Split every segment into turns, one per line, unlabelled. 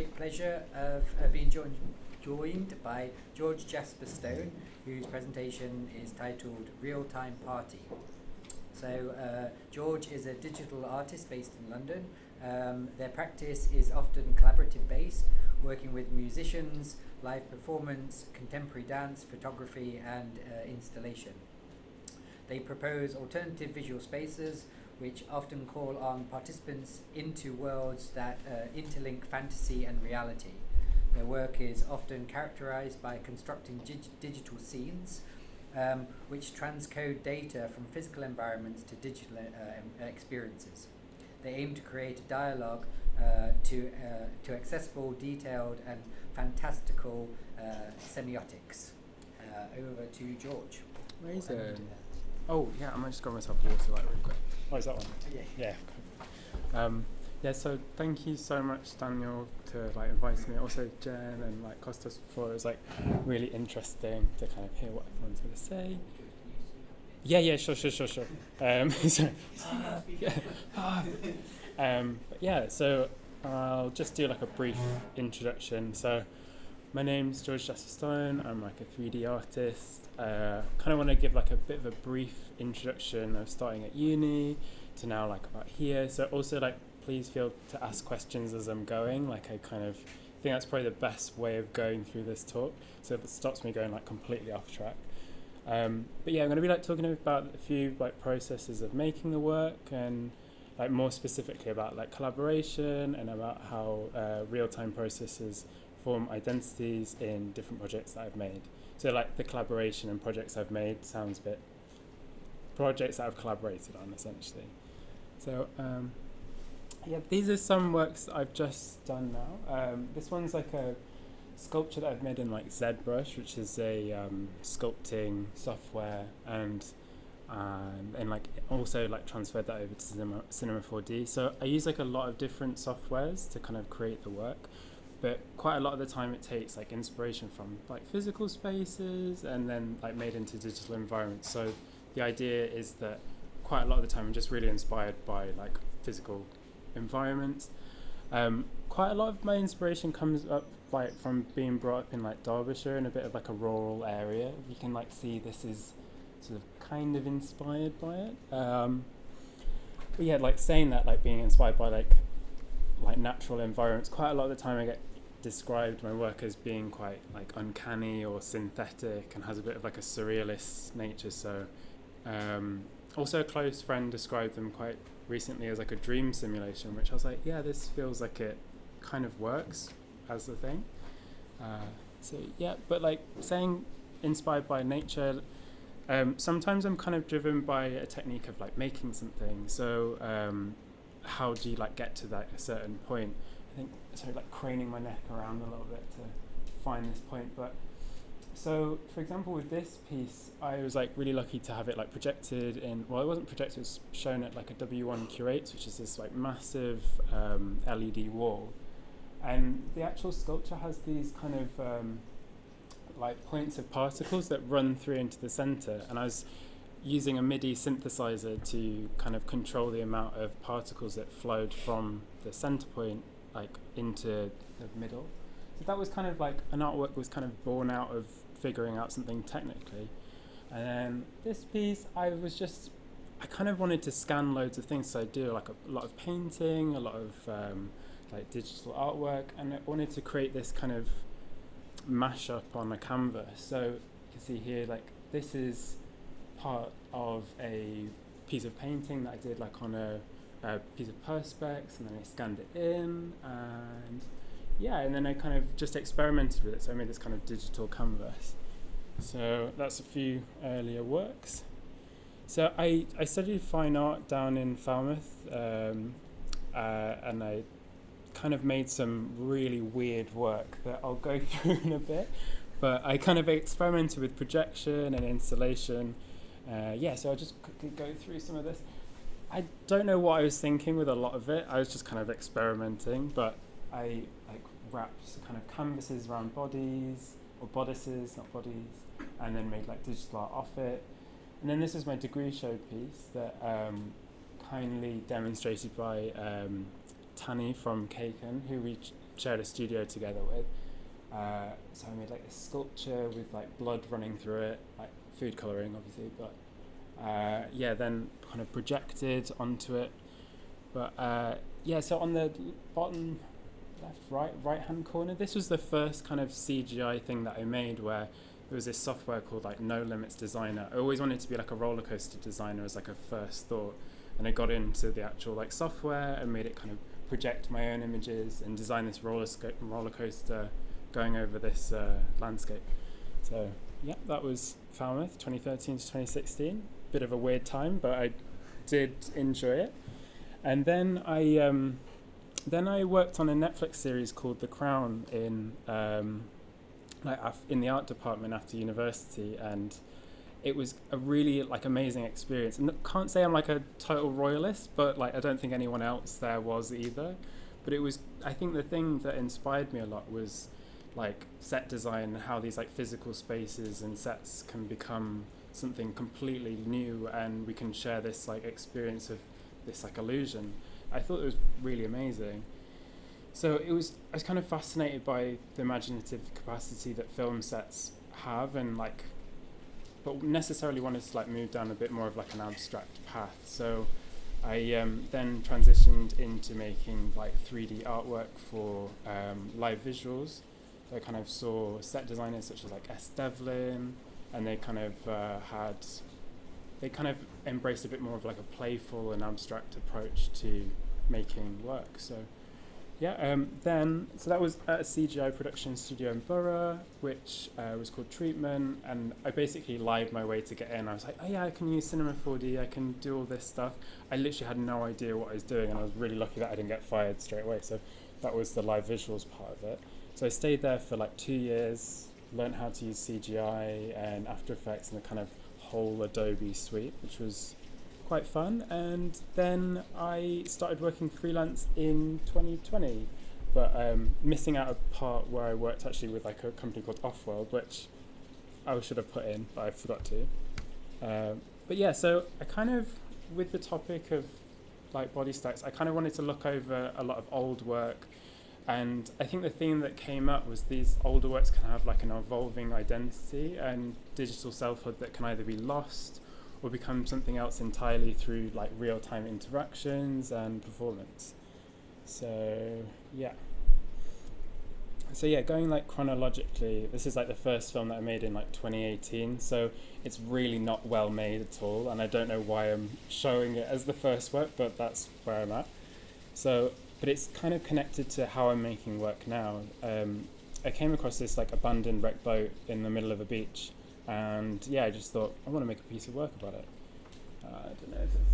great pleasure of being joined by George Jasper Stone, whose presentation is titled Real-Time Party. So George is a digital artist based in London. Their practice is often collaborative based, working with musicians, live performance, contemporary dance, photography and installation. They propose alternative visual spaces which often call on participants into worlds that interlink fantasy and reality. Their work is often characterised by constructing digital scenes which transcode data from physical environments to digital experiences. They aim to create a dialogue to accessible, detailed and fantastical semiotics. Over to George.
Amazing. Oh yeah, I might just grab myself water really quick. Oh, is that one? Yeah. So thank you so much, Daniel, to invite me. Also Jen and Kostas before. It was really interesting to kind of hear what everyone's going to say. Yeah, sure. Sorry. So I'll just do a brief introduction. So my name's George Jasper Stone. I'm a 3D artist. Kind of want to give a bit of a brief introduction of starting at uni to now about here. So also please feel to ask questions as I'm going. I kind of think that's probably the best way of going through this talk. So it stops me going completely off track. But yeah, I'm going to be talking about a few processes of making the work and more specifically about collaboration and about how real-time processes form identities in different projects that I've made. So the collaboration and projects I've made sounds a bit projects that I've collaborated on essentially. So these are some works that I've just done now. This one's a sculpture that I've made in ZBrush, which is a sculpting software, and also transferred that over to Cinema 4D. So I use a lot of different softwares to kind of create the work, but quite a lot of the time it takes inspiration from physical spaces and then made into digital environments. So the idea is that quite a lot of the time I'm just really inspired by physical environments. Quite a lot of my inspiration comes up from being brought up in Derbyshire in a bit of a rural area. You can see this is sort of kind of inspired by it. But yeah, saying that being inspired by natural environments, quite a lot of the time I get described my work as being quite uncanny or synthetic and has a bit of a surrealist nature. So also a close friend described them quite recently as a dream simulation, which I was yeah, this feels it kind of works as the thing. So yeah, but saying inspired by nature, sometimes I'm kind of driven by a technique of making something. So how do you get to a certain point? I think craning my neck around a little bit to find this point. But so for example with this piece, I was really lucky to have it projected in, well, it wasn't projected, it was shown at a W1 Curates, which is this massive LED wall, and the actual sculpture has these kind of points of particles that run through into the center, and I was using a MIDI synthesizer to kind of control the amount of particles that flowed from the center point into the middle. So that was kind of an artwork was kind of born out of figuring out something technically. And then this piece, I kind of wanted to scan loads of things. So I do a lot of painting, a lot of digital artwork, and I wanted to create this kind of mashup on a canvas. So you can see here, this is part of a piece of painting that I did on a piece of perspex, and then I scanned it in, and yeah, and then I kind of just experimented with it. So I made this kind of digital canvas. So that's a few earlier works. So I studied fine art down in Falmouth, and I kind of made some really weird work that I'll go through in a bit. But I kind of experimented with projection and installation. So I'll just quickly go through some of this. I don't know what I was thinking with a lot of it. I was just kind of experimenting, but I wrapped kind of canvases around bodies, or bodices, not bodies, and then made digital art off it. And then this is my degree show piece that kindly demonstrated by Tani from Kaken, who shared a studio together with. So I made like this sculpture with like blood running through it, like food colouring obviously, but then kind of projected onto it. But so on the bottom right hand corner, this was the first kind of CGI thing that I made, where there was this software called like No Limits Designer. I always wanted to be like a roller coaster designer as like a first thought, and I got into the actual like software and made it kind of project my own images and design this roller coaster going over this landscape. So yeah, that was Falmouth 2013 to 2016. Bit of a weird time, but I did enjoy it. And then I worked on a Netflix series called The Crown in the art department after university, and it was a really like amazing experience. And can't say I'm like a total royalist, but like I don't think anyone else there was either. But it was, I think the thing that inspired me a lot was like set design, and how these like physical spaces and sets can become something completely new, and we can share this like experience of this like illusion. I thought it was really amazing. So I was kind of fascinated by the imaginative capacity that film sets have, and like, but necessarily wanted to like move down a bit more of like an abstract path. So I then transitioned into making like 3D artwork for live visuals. So I kind of saw set designers such as like S. Devlin, and they kind of embraced a bit more of like a playful and abstract approach to making work. So so that was at a CGI production studio in Borough, which was called Treatment, and I basically lied my way to get in. I was like, oh yeah, I can use Cinema 4D, I can do all this stuff. I literally had no idea what I was doing, and I was really lucky that I didn't get fired straight away. So that was the live visuals part of it. So I stayed there for like 2 years, learned how to use CGI and After Effects and the kind of whole Adobe suite, which was quite fun. And then I started working freelance in 2020, but missing out a part where I worked actually with like a company called Offworld, which I should have put in, but I forgot to. But yeah, so I kind of, with the topic of like body stacks, I kind of wanted to look over a lot of old work. And I think the theme that came up was these older works can have like an evolving identity and digital selfhood that can either be lost or become something else entirely through like real-time interactions and performance. So going like chronologically, this is like the first film that I made in like 2018, so it's really not well made at all, and I don't know why I'm showing it as the first work, but that's where I'm at. So, but it's kind of connected to how I'm making work now. I came across this like abandoned wrecked boat in the middle of a beach, and I just thought I want to make a piece of work about it. I don't know if it's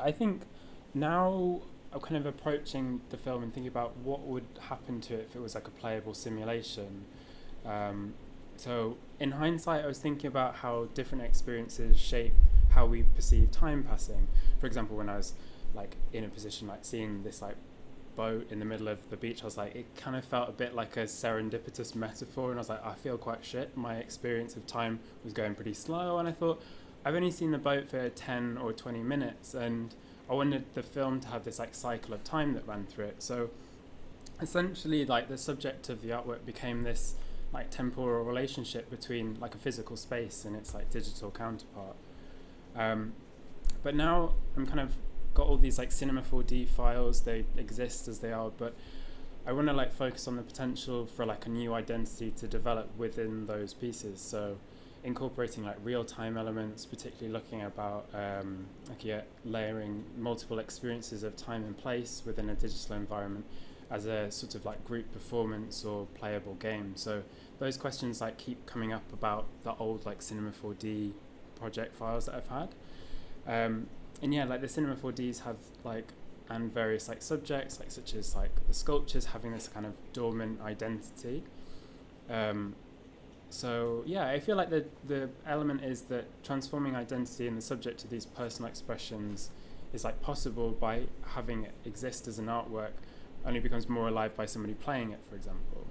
I think now I'm kind of approaching the film and thinking about what would happen to it if it was like a playable simulation. So in hindsight, I was thinking about how different experiences shape how we perceive time passing. For example, when I was like in a position like seeing this like boat in the middle of the beach, I was like, it kind of felt a bit like a serendipitous metaphor, and I was like, I feel quite shit. My experience of time was going pretty slow, and I thought, I've only seen the boat for 10 or 20 minutes, and I wanted the film to have this like cycle of time that ran through it. So essentially, like, the subject of the artwork became this like temporal relationship between like a physical space and its like digital counterpart. But now I'm kind of got all these like Cinema 4D files. They exist as they are, but I want to like focus on the potential for like a new identity to develop within those pieces. So incorporating like real-time elements, particularly looking about layering multiple experiences of time and place within a digital environment as a sort of like group performance or playable game. So those questions like keep coming up about the old like Cinema 4D project files that I've had. And yeah, like the Cinema 4Ds have like, and various like subjects, like such as like the sculptures having this kind of dormant identity. So yeah, I feel like the element is that transforming identity in the subject of these personal expressions is like possible by having it exist as an artwork, only becomes more alive by somebody playing it, for example.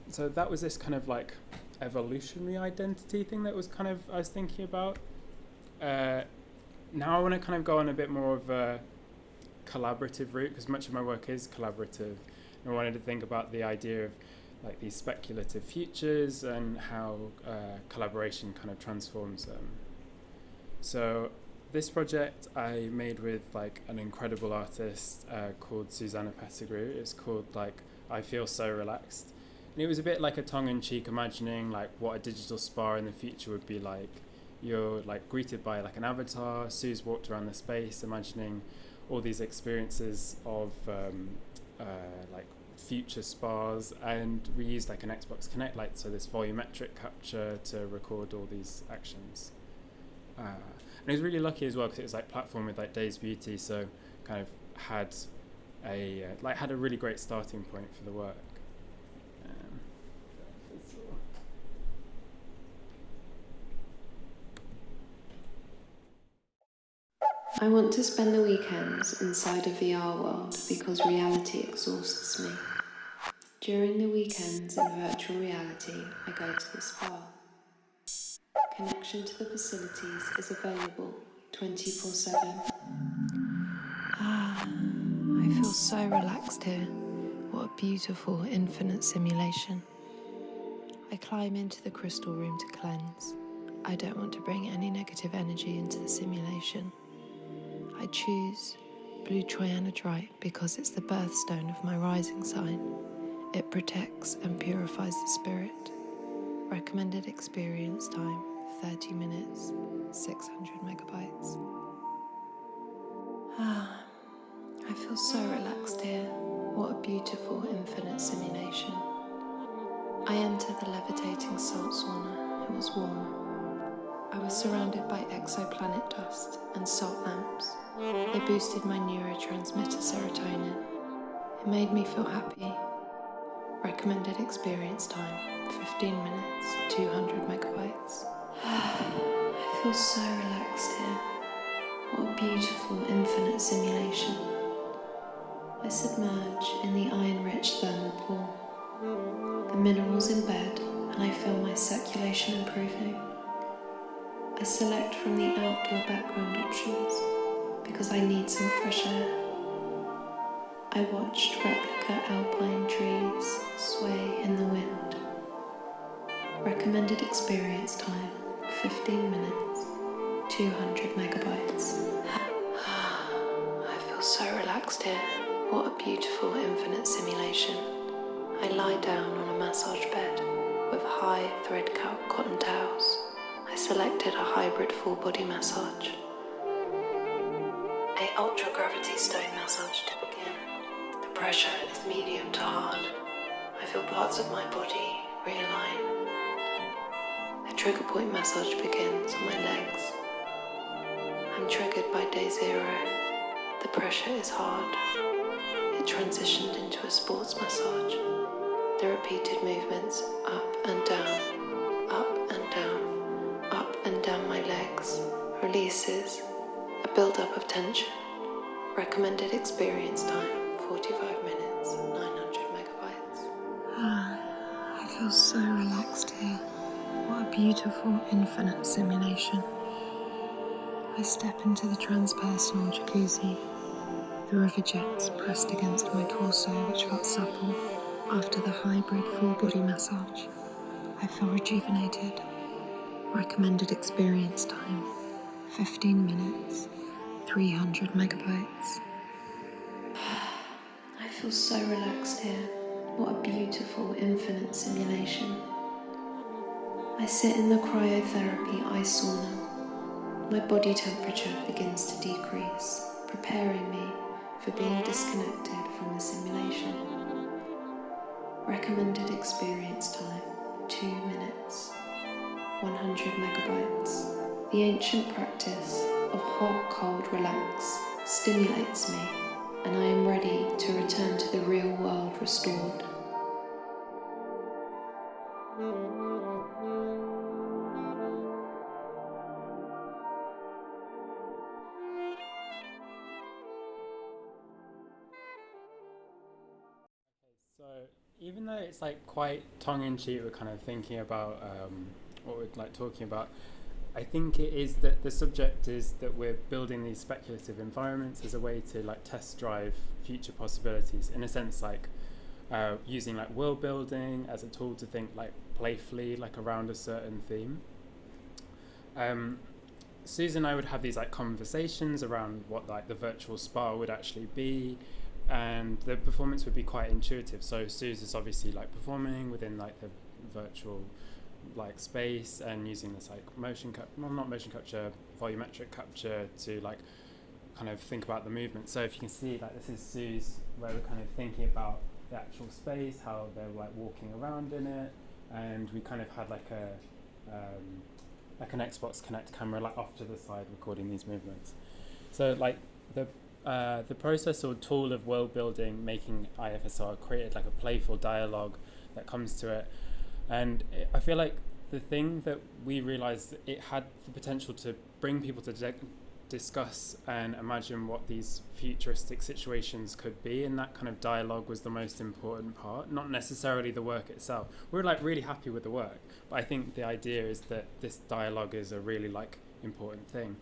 So that was this kind of like evolutionary identity thing that was kind of I was thinking about. Now I want to kind of go on a bit more of a collaborative route, because much of my work is collaborative. And I wanted to think about the idea of like these speculative futures and how collaboration kind of transforms them. So this project I made with like an incredible artist called Susanna Pettigrew. It's called like I Feel So Relaxed. And it was a bit like a tongue-in-cheek imagining like what a digital spa in the future would be like. You're like greeted by like an avatar. Sue's walked around the space imagining all these experiences of like future spas, and we used like an Xbox Kinect light, so this volumetric capture to record all these actions. And I was really lucky as well because it was like platform with like Days Beauty, so kind of had a really great starting point for the work.
I want to spend the weekends inside a VR world because reality exhausts me. During the weekends in virtual reality, I go to the spa. Connection to the facilities is available 24/7. I feel so relaxed here. What a beautiful infinite simulation. I climb into the crystal room to cleanse. I don't want to bring any negative energy into the simulation. I choose blue trianodrite because it's the birthstone of my rising sign. It protects and purifies the spirit. Recommended experience time, 30 minutes, 600 megabytes. I feel so relaxed here. What a beautiful infinite simulation. I enter the levitating salt sauna. It was warm. I was surrounded by exoplanet dust and salt lamps. They boosted my neurotransmitter serotonin. It made me feel happy. Recommended experience time, 15 minutes, 200 megabytes. I feel so relaxed here. What a beautiful infinite simulation. I submerge in the iron-rich thermal pool. The minerals embed and I feel my circulation improving. I select from the outdoor background options because I need some fresh air. I watched replica alpine trees sway in the wind. Recommended experience time, 15 minutes, 200 megabytes. I feel so relaxed here. What a beautiful infinite simulation. I lie down on a massage bed with high thread count cotton towels. I selected a hybrid full body massage. A ultra-gravity stone massage to begin. The pressure is medium to hard. I feel parts of my body realign. A trigger point massage begins on my legs. I'm triggered by day 0. The pressure is hard. It transitioned into a sports massage. The repeated movements up and down, up and down, up and down my legs, releases, a build-up of tension. Recommended experience time, 45 minutes, 900 megabytes. I feel so relaxed here. What a beautiful, infinite simulation. I step into the transpersonal jacuzzi. The river jets pressed against my torso, which felt supple. After the hybrid full-body massage, I feel rejuvenated. Recommended experience time, 15 minutes, 300 megabytes. I feel so relaxed here. What a beautiful, infinite simulation. I sit in the cryotherapy ice sauna. My body temperature begins to decrease, preparing me for being disconnected from the simulation. Recommended experience time, 2 minutes, 100 megabytes. The ancient practice of hot, cold, relax stimulates me, and I am ready to return to the real world restored.
So even though it's like quite tongue-in-cheek, we're kind of thinking about what we're like talking about, I think it is that the subject is that we're building these speculative environments as a way to like test drive future possibilities, in a sense like using like world building as a tool to think like playfully like around a certain theme. Susan and I would have these like conversations around what like the virtual spa would actually be, and the performance would be quite intuitive. So Suze is obviously like performing within like the virtual like space and using this like volumetric capture to like kind of think about the movement. So if you can see, like this is Suze, where we're kind of thinking about the actual space, how they're like walking around in it, and we kind of had like an Xbox Connect camera like off to the side recording these movements. So like the process or tool of world building, making IFSR, created like a playful dialogue that comes to it. And I feel like the thing that we realized, it had the potential to bring people to discuss and imagine what these futuristic situations could be, and that kind of dialogue was the most important part, not necessarily the work itself. We're like really happy with the work, but I think the idea is that this dialogue is a really like important thing.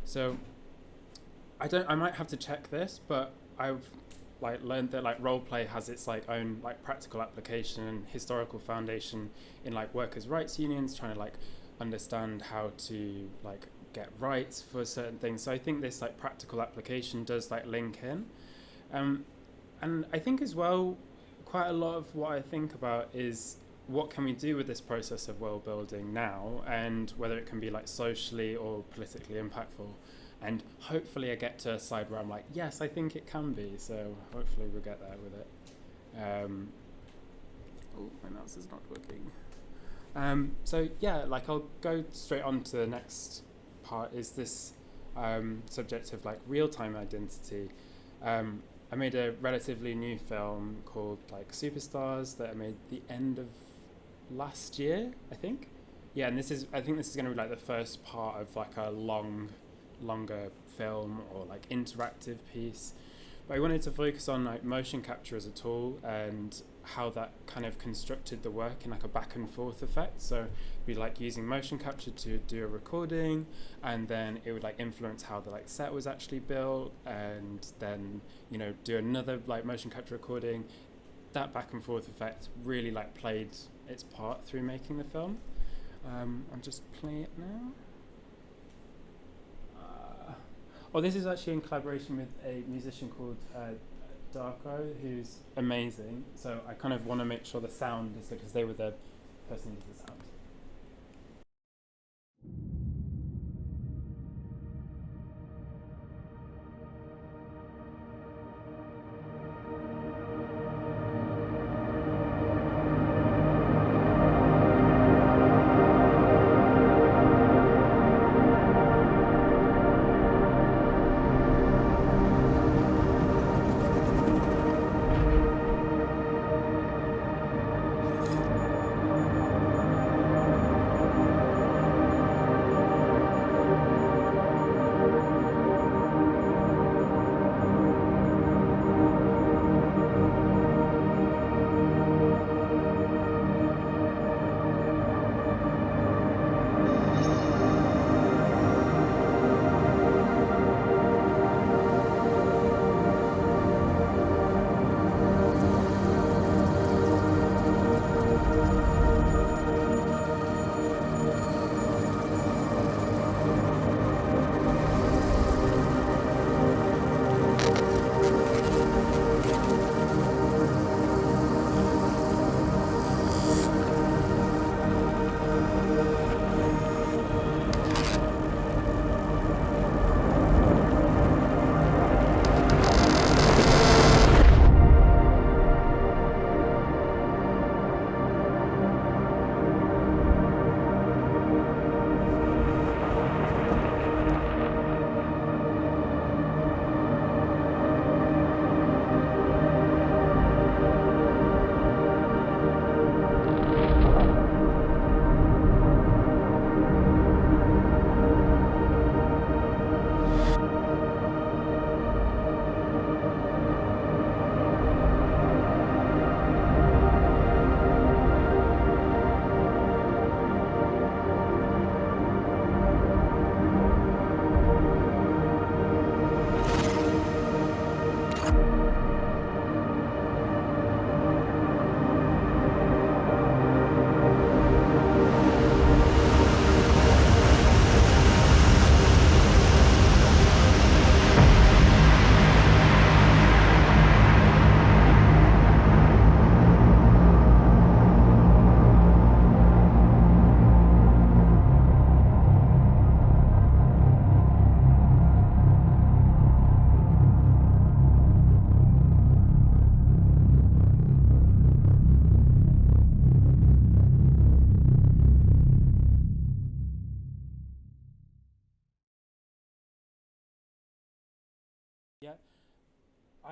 So I might have to check this, but I've like learned that like role play has its like own like practical application and historical foundation in like workers' rights unions, trying to like understand how to like get rights for certain things. So I think this like practical application does like link in, and I think as well quite a lot of what I think about is what can we do with this process of world building now, and whether it can be like socially or politically impactful. And hopefully I get to a side where I'm like, yes, I think it can be. So hopefully we'll get there with it. Oh, my mouse is not working. So yeah, like I'll go straight on to the next part, is this subject of like real-time identity. I made a relatively new film called like Superstars that I made the end of last year, I think. Yeah, and I think this is going to be like the first part of like a longer film or like interactive piece. But I wanted to focus on like motion capture as a tool and how that kind of constructed the work in like a back and forth effect. So it'd be like using motion capture to do a recording, and then it would like influence how the like set was actually built, and then do another like motion capture recording. That back and forth effect really like played its part through making the film. I'll just play it now. This is actually in collaboration with a musician called Darko, who's amazing. So I kind of want to make sure the sound is good, because they were the person who did the sound.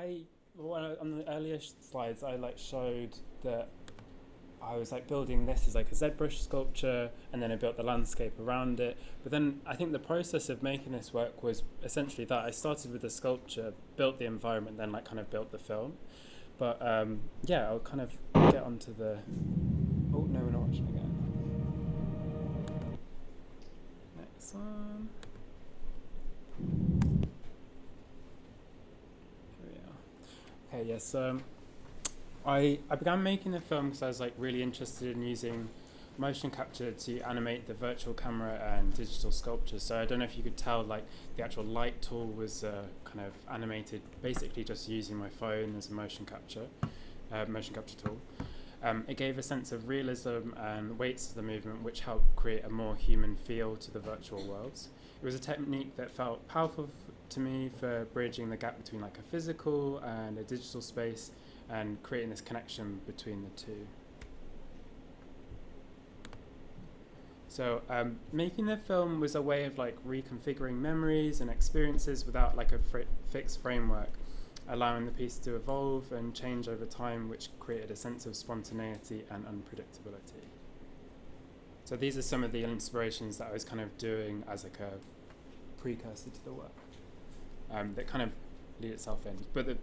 on the earlier slides, I like showed that I was like building this as like a ZBrush sculpture, and then I built the landscape around it. But then I think the process of making this work was essentially that I started with the sculpture, built the environment, then like kind of built the film. But yeah, I'll kind of get onto the. Oh no, we're not watching again. Next one. Here we are. Okay, yes. So I began making the film because I was like really interested in using motion capture to animate the virtual camera and digital sculpture. So I don't know if you could tell, like the actual light tool was kind of animated, basically just using my phone as a motion capture tool. It gave a sense of realism and weights to the movement, which helped create a more human feel to the virtual worlds. It was a technique that felt powerful to me for bridging the gap between like a physical and a digital space, and creating this connection between the two. So making the film was a way of like reconfiguring memories and experiences without like a fixed framework, allowing the piece to evolve and change over time, which created a sense of spontaneity and unpredictability. So these are some of the inspirations that I was kind of doing as like a precursor to the work that kind of lead itself in, but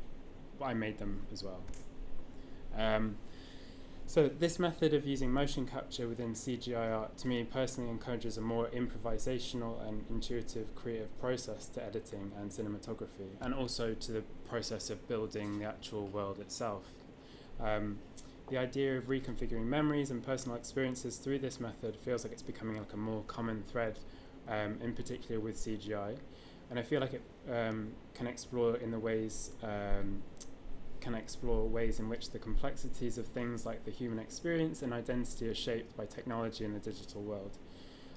I made them as well. So this method of using motion capture within CGI art, to me personally, encourages a more improvisational and intuitive creative process to editing and cinematography, and also to the process of building the actual world itself. The idea of reconfiguring memories and personal experiences through this method feels like it's becoming like a more common thread, in particular with CGI, and I feel like it can explore ways in which the complexities of things like the human experience and identity are shaped by technology in the digital world.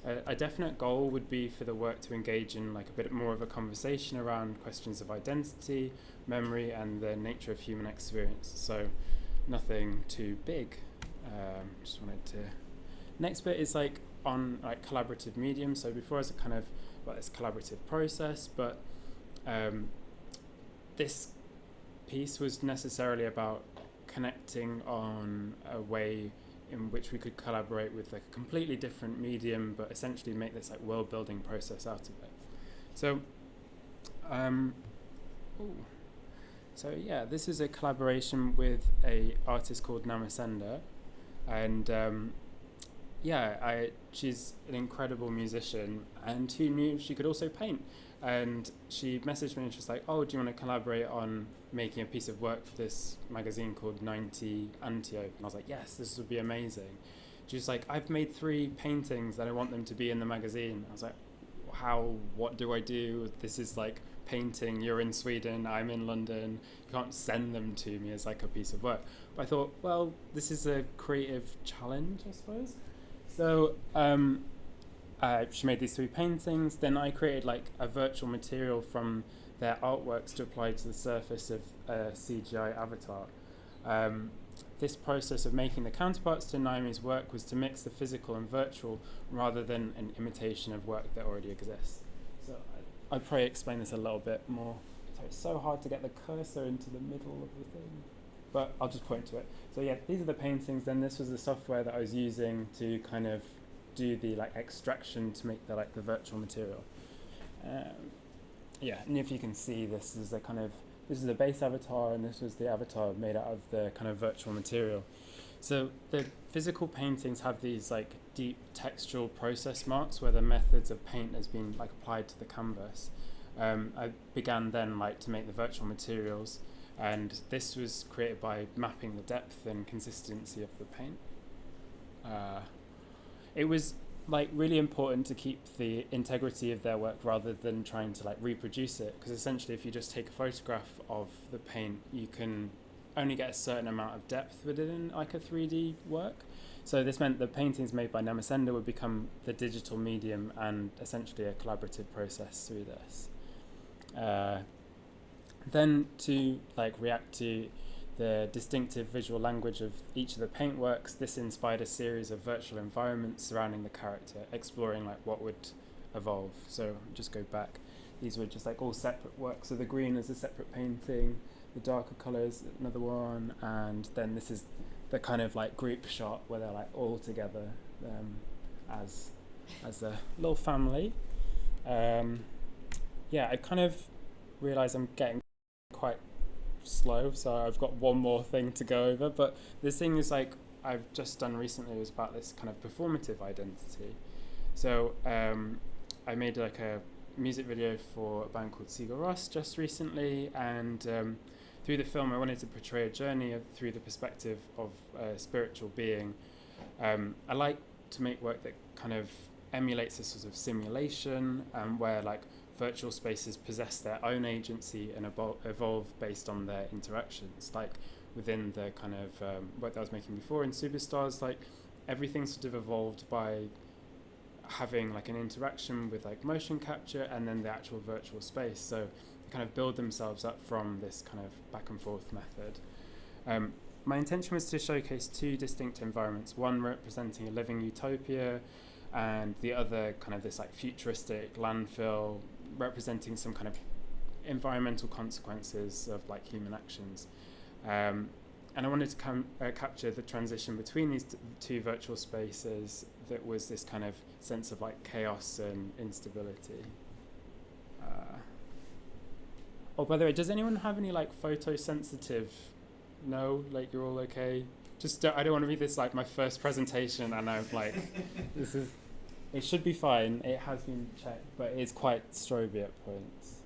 A definite goal would be for the work to engage in like a bit more of a conversation around questions of identity, memory, and the nature of human experience. So nothing too big. Just wanted to. Next bit is like on like collaborative medium. So before I was kind of about this collaborative process, but this piece was necessarily about connecting on a way in which we could collaborate with like a completely different medium, but essentially make this like world building process out of it. So so yeah, this is a collaboration with a artist called Namasenda, and she's an incredible musician, and who knew she could also paint. And she messaged me and she was like, oh, do you want to collaborate on making a piece of work for this magazine called 90 Antiope? And I was like, yes, this would be amazing. She was like, I've made 3 paintings and I want them to be in the magazine. I was like, what do I do? This is like painting, you're in Sweden, I'm in London, you can't send them to me as like a piece of work. But I thought, well, this is a creative challenge, I suppose. So she made these 3 paintings. Then I created like a virtual material from their artworks to apply to the surface of a CGI avatar. This process of making the counterparts to Naomi's work was to mix the physical and virtual rather than an imitation of work that already exists. So I'd probably explain this a little bit more. So it's so hard to get the cursor into the middle of the thing, but I'll just point to it. So yeah, these are the paintings. Then this was the software that I was using to kind of do the like extraction to make the virtual material. And if you can see, this is the base avatar, and this was the avatar made out of the kind of virtual material. So the physical paintings have these like deep textural process marks where the methods of paint has been like applied to the canvas. I began then like to make the virtual materials, and this was created by mapping the depth and consistency of the paint. It was like really important to keep the integrity of their work rather than trying to like reproduce it, because essentially if you just take a photograph of the paint, you can only get a certain amount of depth within like a 3D work. So this meant the paintings made by Namasenda would become the digital medium and essentially a collaborative process through this. Then to like react to the distinctive visual language of each of the paintworks, this inspired a series of virtual environments surrounding the character, exploring like what would evolve. So just go back. These were just like all separate works. So the green is a separate painting, the darker colours, another one, and then this is the kind of like group shot where they're like all together as a little family. I kind of realise I'm getting quite slow, so I've got one more thing to go over, but this thing is like I've just done recently was about this kind of performative identity. So I made like a music video for a band called Sigur Rós just recently, and through the film I wanted to portray a journey through the perspective of a spiritual being. I like to make work that kind of emulates a sort of simulation, where like virtual spaces possess their own agency and evolve based on their interactions. Like within the kind of work that I was making before in Superstars, like everything sort of evolved by having like an interaction with like motion capture and then the actual virtual space. So they kind of build themselves up from this kind of back and forth method. My intention was to showcase two distinct environments, one representing a living utopia and the other kind of this like futuristic landfill representing some kind of environmental consequences of like human actions. And I wanted to capture the transition between these two virtual spaces that was this kind of sense of like chaos and instability. By the way, does anyone have any like photosensitive? No, like you're all okay? Just I don't want to be this like my first presentation and I'm like, it should be fine. It has been checked, but it's quite stroby at points.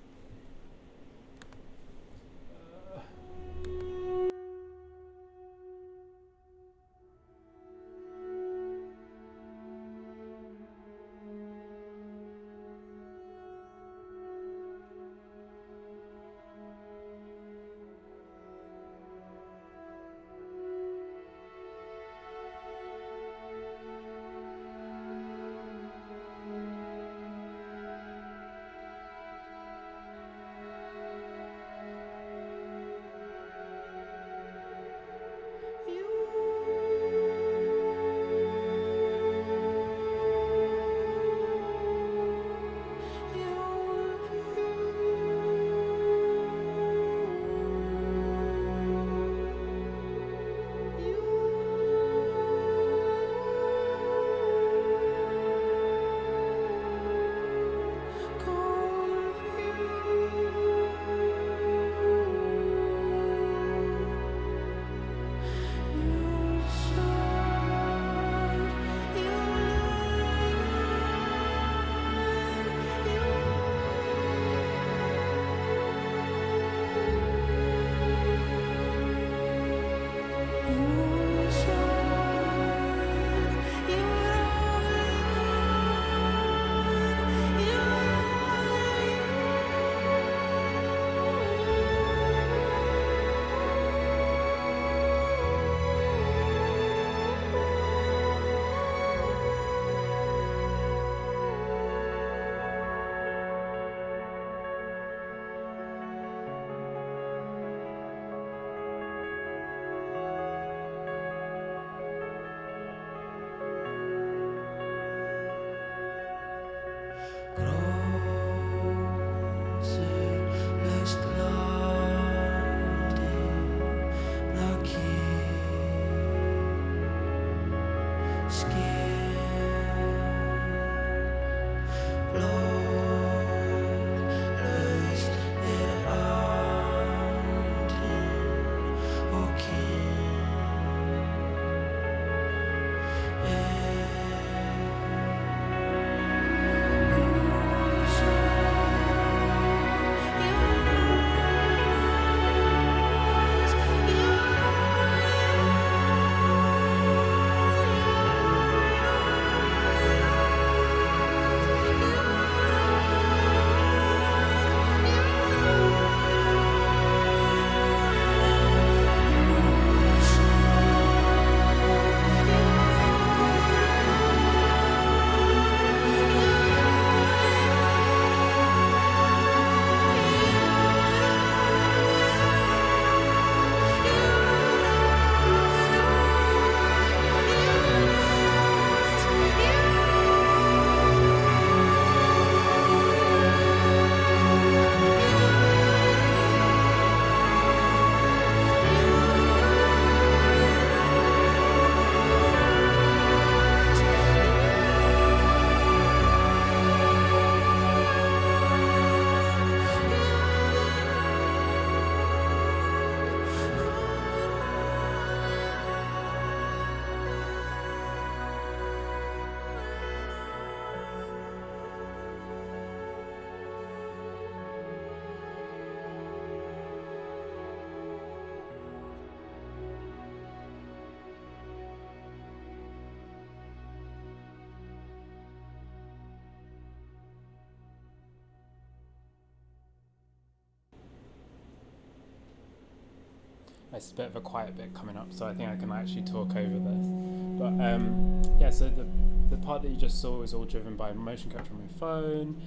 It's a bit of a quiet bit coming up, so I think I can actually talk over this. But yeah, so the part that you just saw was all driven by motion capture on my phone,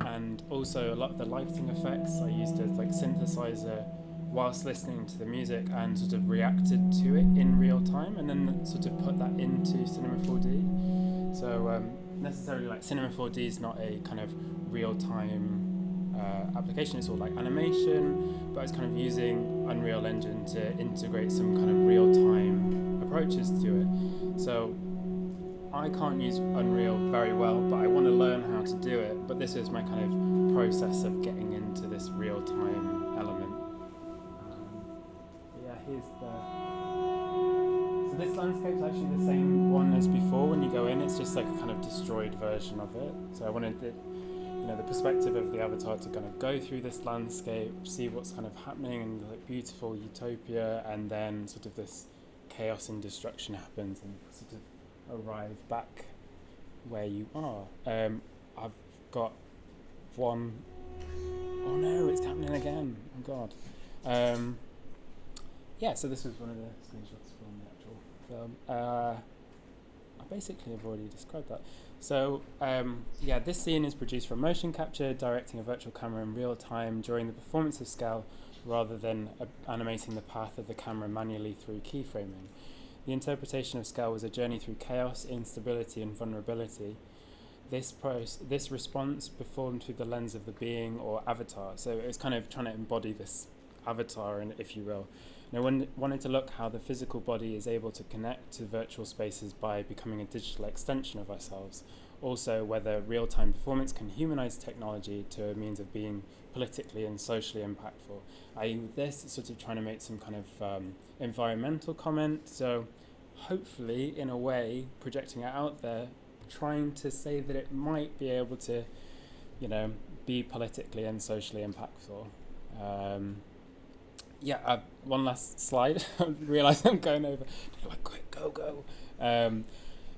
and also a lot of the lighting effects I used as like synthesizer whilst listening to the music and sort of reacted to it in real time, and then sort of put that into Cinema 4D. So necessarily like Cinema 4D is not a kind of real time application, it's all like animation, but I was kind of using Unreal Engine to integrate some kind of real-time approaches to it. So I can't use Unreal very well, but I want to learn how to do it, but this is my kind of process of getting into this real-time element. Yeah, here's so this landscape's actually the same one as before. When you go in, it's just like a kind of destroyed version of it. So I wanted the perspective of the avatar to kind of go through this landscape, see what's kind of happening in the like beautiful utopia, and then sort of this chaos and destruction happens and sort of arrive back where you are. I've got one. Oh no, it's happening again. Oh god. Yeah, so this was one of the screenshots from the actual film. I basically have already described that. So, yeah, this scene is produced from motion capture, directing a virtual camera in real time during the performance of Scale, rather than animating the path of the camera manually through keyframing. The interpretation of Scale was a journey through chaos, instability, and vulnerability. This response performed through the lens of the being or avatar. So it's kind of trying to embody this avatar, if you will. And I wanted to look how the physical body is able to connect to virtual spaces by becoming a digital extension of ourselves. Also, whether real-time performance can humanize technology to a means of being politically and socially impactful. With this, it's sort of trying to make some kind of environmental comment. So hopefully, in a way, projecting it out there, trying to say that it might be able to, be politically and socially impactful. Yeah, one last slide. I realise I'm going over. Quick, go.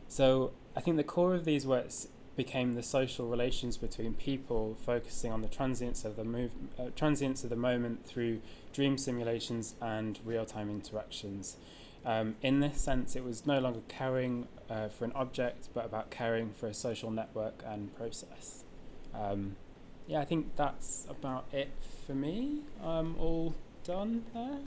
So I think the core of these works became the social relations between people, focusing on the transience of the moment through dream simulations and real-time interactions. In this sense, it was no longer caring for an object, but about caring for a social network and process. Yeah, I think that's about it for me. All done there.